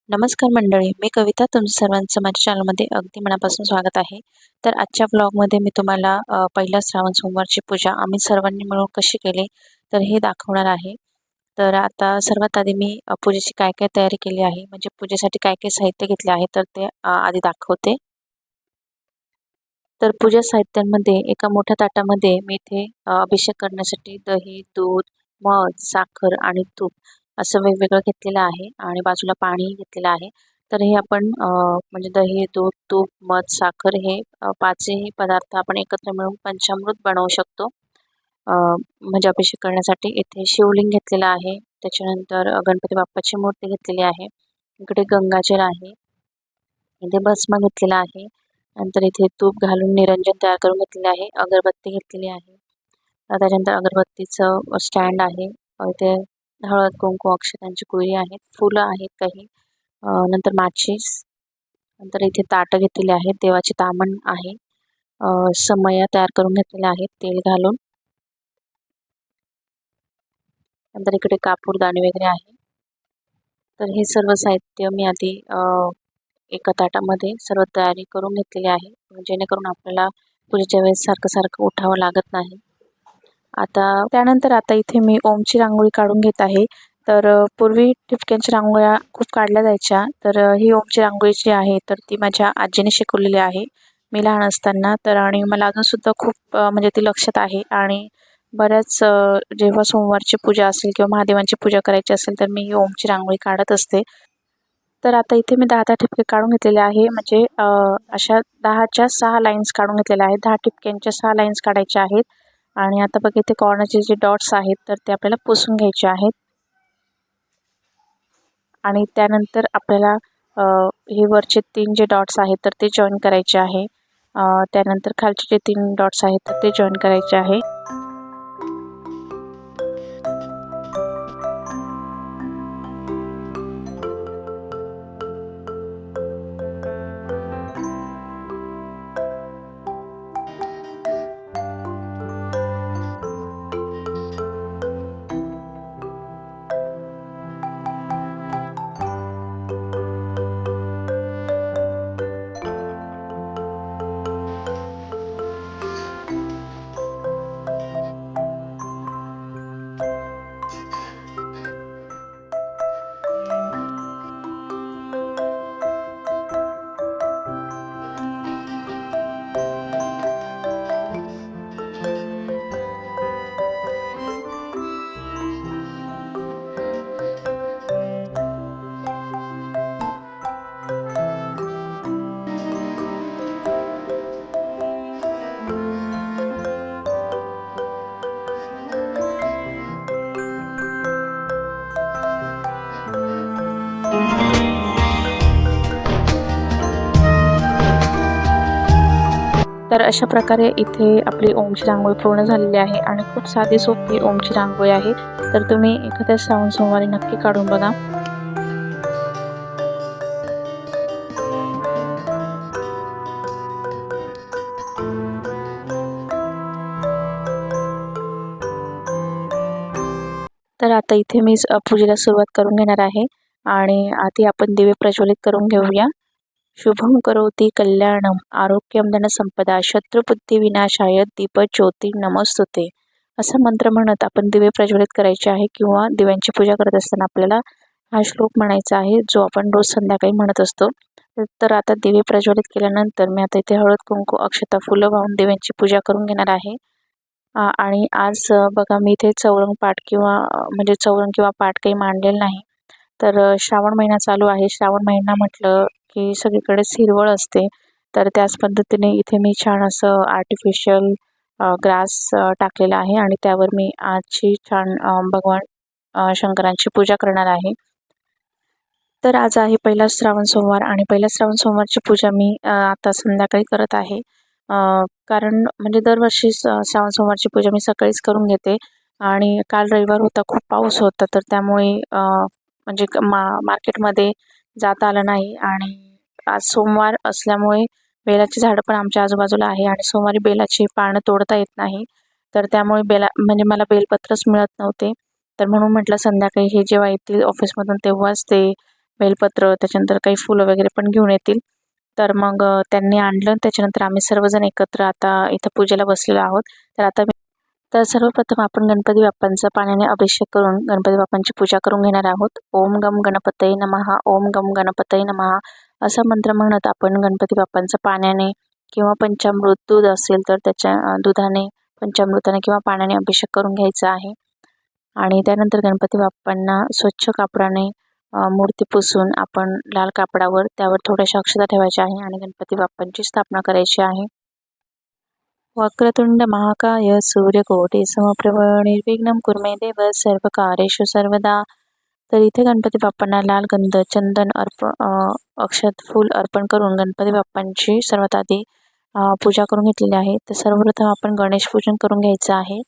नमस्कार मंडळी, मी कविता. तुमचं सर्वांचं माझ्या चॅनलमध्ये अगदी मनापासून स्वागत आहे. तर आजच्या ब्लॉगमध्ये मी तुम्हाला पहिल्या श्रावण सोमवारची पूजा आम्ही सर्वांनी मिळून कशी केली तर हे दाखवणार आहे. तर आता सर्वात आधी मी पूजेची काय काय तयारी केली आहे, म्हणजे पूजेसाठी काय काय साहित्य घेतले आहे तर ते आधी दाखवते. तर पूजा साहित्यांमध्ये एका मोठ्या ताटामध्ये मी इथे अभिषेक करण्यासाठी दही, दूध, मध, साखर आणि तूप असं वेगवेगळं घेतलेलं आहे आणि बाजूला पाणी घेतलेलं आहे. तर हे आपण म्हणजे दही, दूध, तूप, मध, साखर हे पाचही पदार्थ आपण एकत्र मिळून पंचामृत बनवू शकतो. म्हणजे अभिषेक करण्यासाठी इथे शिवलिंग घेतलेलं आहे. त्याच्यानंतर गणपती बाप्पाची मूर्ती घेतलेली आहे. इकडे गंगाजल आहे. इथे भस्म घेतलेला आहे. नंतर इथे तूप घालून निरंजन तयार करून घेतलेले आहे. अगरबत्ती घेतलेली आहे. त्याच्यानंतर अगरबत्तीचं स्टँड आहे. इथे हळद, कुंकू, अक्षतांची कुळी आहेत. फुलं आहेत काही. नंतर माचीस. नंतर इथे ताटं घेतलेली आहेत. देवाचे तामण आहे. समया तयार करून घेतलेल्या आहेत तेल घालून. नंतर इकडे कापूरदाणी वगैरे आहे. तर हे सर्व साहित्य मी आधी एका ताटामध्ये सर्व तयारी करून घेतलेली आहे, जेणेकरून आपल्याला पूजेच्या वेळेस सारखं उठावं लागत नाही. त्यानंतर आता इथे मी ओमची रांगोळी काढून घेत आहे. तर पूर्वी ठिपक्यांच्या रांगोळ्या खूप काढल्या जायच्या. तर ही ओमची रांगोळी जी आहे तर ती माझ्या आजीने शिकवलेली आहे मी लहान असताना. तर आणि मला अजूनसुद्धा खूप म्हणजे ती लक्षात आहे. आणि बऱ्याच जेव्हा सोमवारची पूजा असेल किंवा महादेवांची पूजा करायची असेल तर मी ही ओमची रांगोळी काढत असते. तर आता इथे मी 10 ठिपके काढून घेतलेले आहे. म्हणजे अशा 10च्या 6 लाईन्स काढून घेतलेल्या आहेत. 10 ठिपक्यांच्या 6 लाईन्स काढायच्या आहेत. आणि आता बघा इथे कॉर्नरचे जे डॉट्स आहेत तर ते आपल्याला पुसून घ्यायचे आहेत. आणि त्यानंतर आपल्याला हे वरचे 3 जे डॉट्स आहेत तर ते जॉईन करायचे आहे. त्यानंतर खालचे जे 3 डॉट्स आहेत तर ते जॉईन करायचे आहे. तर अशा प्रकारे इथे आपली ओमची रांगोळी पूर्ण झालेली आहे आणि खूप साधी सोपी ओमची रांगोळी आहे. तर तुम्ही एखाद्या श्रावण सोमवारी नक्की काढून बघा. तर आता इथे मी पूजेला सुरुवात करून घेणार आहे. आणि आधी आपण दिवे प्रज्वलित करून घेऊया. शुभम करोति कल्याणम आरोग्यम धनसंपदा शत्रुबुद्धी विनाशाय दीपज्योती नमस्तुते असा मंत्र म्हणत आपण दिवे प्रज्वलित करायचे आहे. किंवा दिव्यांची पूजा करत असताना आपल्याला हा श्लोक म्हणायचा आहे, जो आपण रोज संध्याकाळी म्हणत असतो. तर आता दिवे प्रज्वलित केल्यानंतर मी आता इथे हळद, कुंकू, अक्षता, फुलं वाहून दिव्यांची पूजा करून घेणार आहे. आणि आज बघा मी इथे चौरंग पाठ किंवा म्हणजे चौरंग किंवा पाठ काही मांडलेलं नाही. तर श्रावण महिना चालू आहे. श्रावण महिना म्हटलं की सगळीकडेच हिरवळ असते. तर त्याच पद्धतीने इथे मी छान असं आर्टिफिशियल ग्रास टाकलेला आहे आणि त्यावर मी आजची छान भगवान शंकरांची पूजा करणार आहे. तर आज आहे पहिला श्रावण सोमवार आणि पहिल्या श्रावण सोमवारची पूजा मी आता संध्याकाळी करत आहे. कारण म्हणजे दरवर्षी श्रावण सोमवारची पूजा मी सकाळीच करून घेते. आणि काल रविवार होता, खूप पाऊस होता, तर त्यामुळे म्हणजे मार्केटमध्ये जाता आलं नाही. आणि आज सोमवार असल्यामुळे बेलाची झाडं पण आमच्या आजूबाजूला आहे आणि सोमवारी बेलाची पानं तोडता येत नाही. तर त्यामुळे म्हणजे मला बेलपत्रच मिळत नव्हते. तर म्हणून म्हटलं संध्याकाळी हे जेव्हा येतील ऑफिसमधून तेव्हाच ते बेलपत्र, त्याच्यानंतर काही फुलं वगैरे पण घेऊन येतील. तर मग त्यांनी आणलं. त्याच्यानंतर आम्ही सर्वजण एकत्र आता इथं पूजेला बसलेलो आहोत. तर सर्वप्रथम आपण गणपती बाप्पांचा पाण्याने अभिषेक करून गणपती बाप्पांची पूजा करून घेणार आहोत. ओम गम गणपतये नमः, ओम गम गणपतये नमः असा मंत्र म्हणत आपण गणपती बाप्पांचा पाण्याने किंवा पंचामृत दूध असेल तर त्याच्या दुधाने, पंचामृताने किंवा पाण्याने अभिषेक करून घ्यायचा आहे. आणि त्यानंतर गणपती बाप्पांना स्वच्छ कापडाने मूर्ती पुसून आपण लाल कापडावर त्यावर थोड्याशा अक्षता ठेवायच्या आहे आणि गणपती बाप्पांची स्थापना करायची आहे. वक्रतुंड महाकाय सूर्यकोटी समप्रभ निर्विघ्नं कुर्मे देव सर्वकार्येषु सर्वदा. तर इथे गणपती बाप्पांना लाल गंध, चंदन अक्षत फूल अर्पण करून गणपती बाप्पांची सर्वात आधी पूजा करून घेतलेली आहे. तर सर्वप्रथम आपण गणेश पूजन करून घ्यायचं आहे.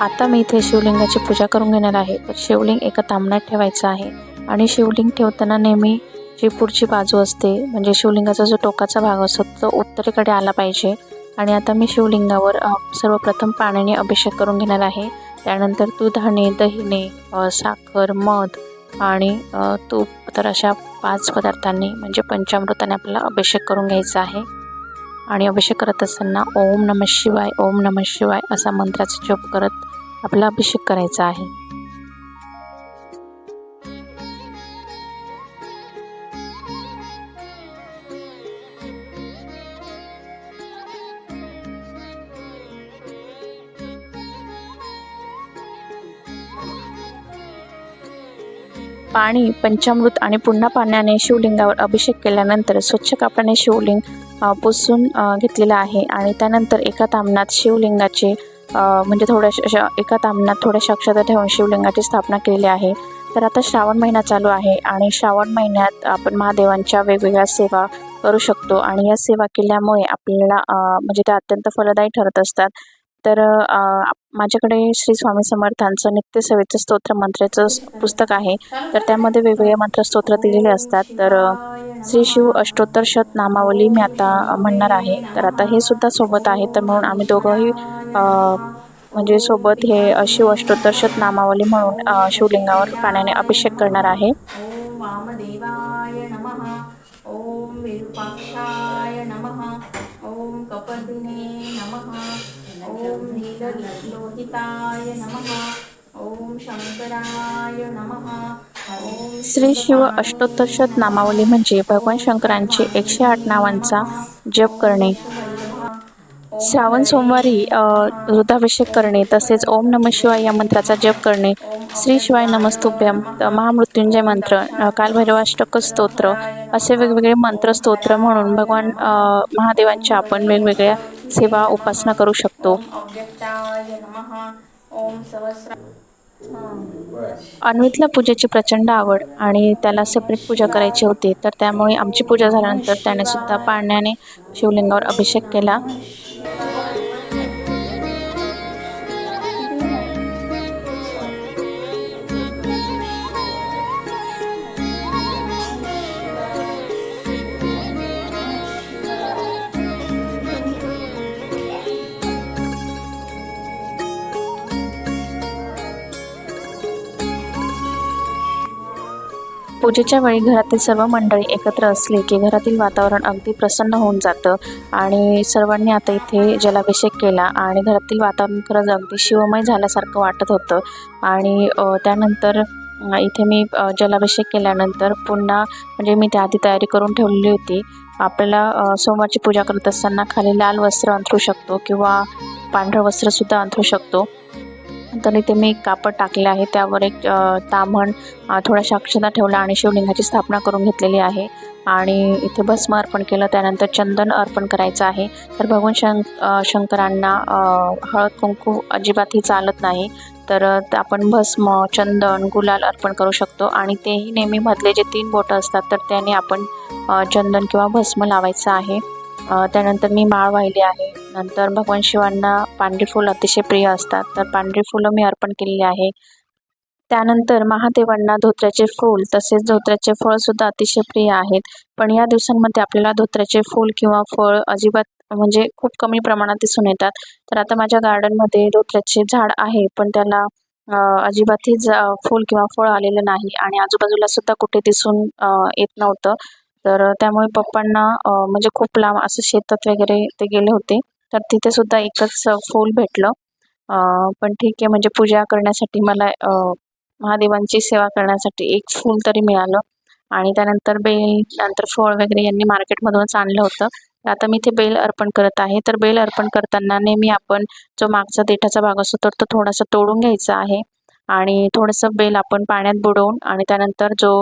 आता मी इथे शिवलिंगाची पूजा करून घेणार आहे. तर शिवलिंग एका तामणात ठेवायचं आहे आणि शिवलिंग ठेवताना नेहमी जी पुढची बाजू असते म्हणजे शिवलिंगाचा जो टोकाचा भाग असतो तो उत्तरेकडे आला पाहिजे. आणि आता मी शिवलिंगावर सर्वप्रथम पाण्याने अभिषेक करून घेणार आहे. त्यानंतर दुधाने, दहीने, साखर, मध आणि तूप तर अशा 5 पदार्थांनी म्हणजे पंचामृताने आपल्याला अभिषेक करून घ्यायचा आहे. आणि अभिषेक करत असताना ओम नमः शिवाय, ओम नमः शिवाय असा मंत्राचा जप करत आपला अभिषेक करायचा आहे. पाणी, पंचामृत आणि पुन्हा पाण्याने शिवलिंगावर अभिषेक केल्यानंतर स्वच्छ कापडाने शिवलिंग पुसून घेतलेलं आहे. आणि त्यानंतर एका तामणात शिवलिंगाचे म्हणजे थोड्याशा एका तामणात थोड्याशा अक्षता ठेवून शिवलिंगाची स्थापना केलेली आहे. तर आता श्रावण महिना चालू आहे आणि श्रावण महिन्यात आपण महादेवांच्या वेगवेगळ्या सेवा करू शकतो आणि या सेवा केल्यामुळे आपल्याला म्हणजे त्या अत्यंत फलदायी ठरत असतात. तर माझ्याकडे श्री स्वामी समर्थांचं नित्यसेवेचं स्तोत्र मंत्राचं पुस्तक आहे. तर त्यामध्ये वेगवेगळे मंत्रस्तोत्र दिलेले असतात. तर श्री शिव अष्टोत्तर शत नामावली मी आता म्हणणार आहे. तर आता हे सुद्धा सोबत आहे. तर म्हणून आम्ही दोघंही म्हणजे सोबत हे शिव अष्टोत्तर शत नामावली म्हणून शिवलिंगावर पाण्याने अभिषेक करणार आहे. ओम वामदेवाय नमः, ओम विरूपाक्षाय नमः, ओम कपदिने नमः, ओम नीललोहिताय नमः, ओम शंकराय नमः, ओम श्री शिव अष्टोत्तर शत नामावली म्हणजे भगवान शंकरांचे 108 नावांचा जप करणे. श्रावण सोमवारी रुद्राभिषेक करणे, तसेच ओम नमः शिवाय या मंत्राचा जप करणे, श्री शिवाय नमस्तुभ्यम, महामृत्युंजय मंत्र, कालभैरवाष्टक स्तोत्र असे वेगवेगळे मंत्र स्तोत्र म्हणून भगवान महादेवांच्या आपण वेगवेगळ्या सेवा उपासना करू शकतो. अन्वितला पूजेची प्रचंड आवड आणि त्याला सेपरेट पूजा करायची होती. तर त्यामुळे आमची पूजा झाल्यानंतर त्याने सुद्धा पाण्याने शिवलिंगावर अभिषेक केला. पूजेच्या वेळी घरातील सर्व मंडळी एकत्र असले की घरातील वातावरण अगदी प्रसन्न होऊन जातं. आणि सर्वांनी आता इथे जलाभिषेक केला आणि घरातील वातावरण खरंच अगदी शिवमय झाल्यासारखं वाटत होतं. आणि त्यानंतर इथे मी जलाभिषेक केल्यानंतर पुन्हा म्हणजे मी त्याआधी तयारी करून ठेवलेली होती. आपल्याला सोमवारची पूजा करत असताना खाली लाल वस्त्र अंथरू शकतो किंवा पांढरं वस्त्रसुद्धा अंथरू शकतो. तर इथे मी कापड टाकले आहे, त्यावर एक ताम्हण थोड्याशा अक्षता ठेवला आणि शिवलिंगाची स्थापना करून घेतलेली आहे. आणि इथे भस्म अर्पण केलं, त्यानंतर चंदन अर्पण करायचं आहे. तर भगवान शंकरांना हळद कुंकू अजिबातही चालत नाही. तर आपण भस्म, चंदन, गुलाल अर्पण करू शकतो आणि तेही नेहमी मधले जे 3 बोटं असतात तर त्याने आपण चंदन किंवा भस्म लावायचं आहे. त्यानंतर मी माळ वाहिली आहे. नंतर भगवान शिवांना पांढरी फुलं अतिशय प्रिय असतात, तर पांढरी फुलं मी अर्पण केलेली आहे. त्यानंतर महादेवांना धोत्र्याचे फूल तसेच धोत्र्याचे फळसुद्धा अतिशय प्रिय आहेत. पण या दिवसांमध्ये आपल्याला धोत्र्याचे फूल किंवा फळ अजिबात म्हणजे खूप कमी प्रमाणात दिसून येतात. तर आता माझ्या गार्डनमध्ये धोत्र्याचे झाड आहे, पण त्याला अजिबातही फूल किंवा फळ आलेलं नाही आणि आजूबाजूला सुद्धा कुठे दिसून येत नव्हतं. तर त्यामुळे पप्पांना म्हणजे खूप लांब असं शेतात वगैरे ते गेले होते, तर तिथे सुद्धा एकच फूल भेटलं. पण ठीक आहे, म्हणजे पूजा करण्यासाठी मला महादेवांची सेवा करण्यासाठी एक फूल तरी मिळालं. आणि त्यानंतर बेल, नंतर फळ वगैरे यांनी मार्केटमधूनच आणलं होतं. तर आता मी इथे बेल अर्पण करत आहे. तर बेल अर्पण करताना नेहमी आपण जो मागचा देठाचा भाग असतो तर तो थोडासा तोडून घ्यायचा आहे आणि थोडंसं बेल आपण पाण्यात बुडवून आणि त्यानंतर जो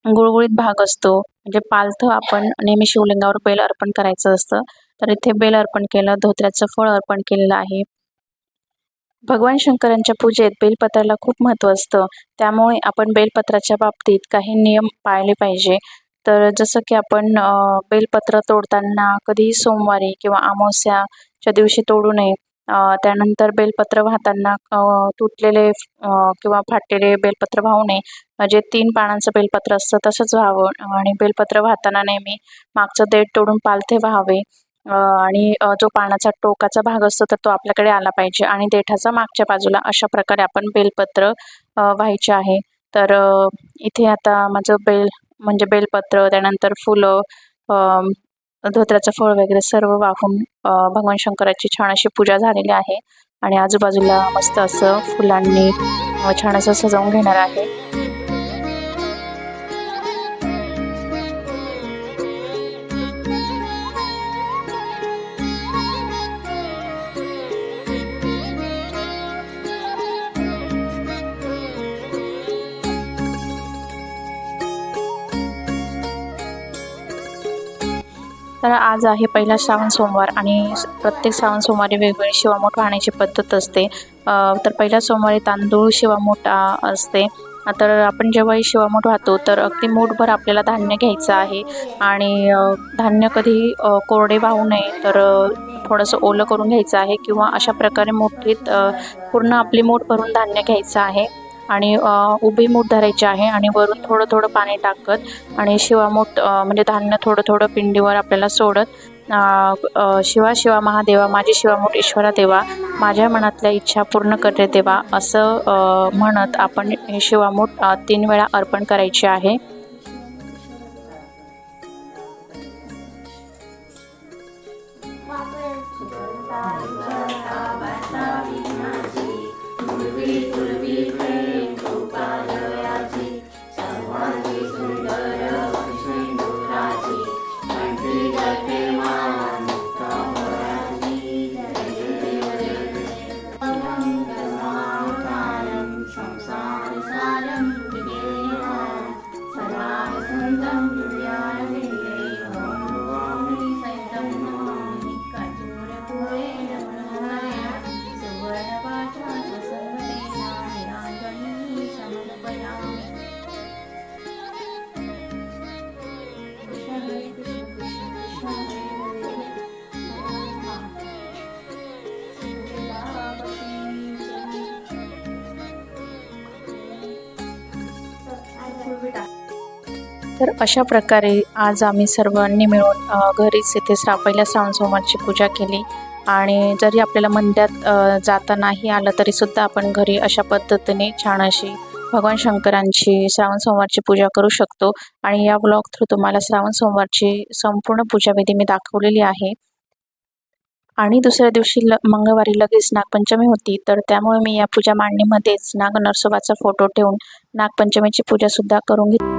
गुळगुळीत भाग असतो म्हणजे पालथं आपण नेहमी शिवलिंगावर बेल अर्पण करायचं असतं. तर इथे बेल अर्पण केलं, धोत्र्याचं फळ अर्पण केलेलं आहे. भगवान शंकरांच्या पूजेत बेलपत्राला खूप महत्त्व असतं. त्यामुळे आपण बेलपत्राच्या बाबतीत काही नियम पाळले पाहिजे. तर जसं की आपण बेलपत्र तोडताना कधीही सोमवारी किंवा अमावास्याच्या दिवशी तोडू नये. त्यानंतर बेलपत्र वाहताना तुटलेले किंवा फाटलेले बेलपत्र वाहू नये. म्हणजे 3 पानांचं बेलपत्र असतं तसंच व्हावं आणि बेलपत्र वाहताना नेहमी मागचं देठ तोडून पालथे व्हावे. आणि जो पानाचा टोकाचा भाग असतो तर तो आपल्याकडे आला पाहिजे आणि देठाचा मागच्या बाजूला अशा प्रकारे आपण बेलपत्र व्हायचे आहे. तर इथे आता माझं म्हणजे बेलपत्र, त्यानंतर फुलं, धोत्र्याचं फळ वगैरे सर्व वाहून भगवान शंकराची छान अशी पूजा झालेली आहे आणि आजूबाजूला मस्त असं फुलांनी छान असं सजवून घेणार आहे. तर आज आहे पहिला श्रावण सोमवार आणि प्रत्येक श्रावण सोमवारी वेगवेगळी शिवामोठ वाहण्याची पद्धत असते. तर पहिल्या सोमवारी तांदूळ शिवामोठ असते. तर आपण जेव्हाही शिवामोठ वाहतो तर अगदी मूठभर आपल्याला धान्य घ्यायचं आहे आणि धान्य कधी कोरडे वाहू नये, तर थोडंसं ओलं करून घ्यायचं आहे किंवा अशा प्रकारे मुठीत पूर्ण आपली मूठ भरून धान्य घ्यायचं आहे आणि उभी मूठ धरायची आहे आणि वरून थोडं थोडं पाणी टाकत आणि शिवामूठ म्हणजे धान्य थोडं थोडं पिंडीवर आपल्याला सोडत शिवा शिवा महादेवा माझी शिवामूठ ईश्वरा देवा माझ्या मनातल्या इच्छा पूर्ण करे देवा असं म्हणत आपण हे शिवामूठ 3 वेळा अर्पण करायचे आहे. तर अशा प्रकारे आज आम्ही सर्वांनी मिळून घरीच इथे पहिल्या श्रावण सोमवारची पूजा केली आणि जरी आपल्याला मंदिरात जाता नाही आलं तरीसुद्धा आपण घरी अशा पद्धतीने छान अशी भगवान शंकरांची श्रावण सोमवारची पूजा करू शकतो. आणि या ब्लॉग थ्रू तुम्हाला श्रावण सोमवारची संपूर्ण पूजाविधी मी दाखवलेली आहे. आणि दुसऱ्या दिवशी मंगळवारी लगेच नागपंचमी होती, तर त्यामुळे मी या पूजा मांडणीमध्येच नाग नरसोबाचा फोटो ठेवून नागपंचमीची पूजासुद्धा करून घेतली.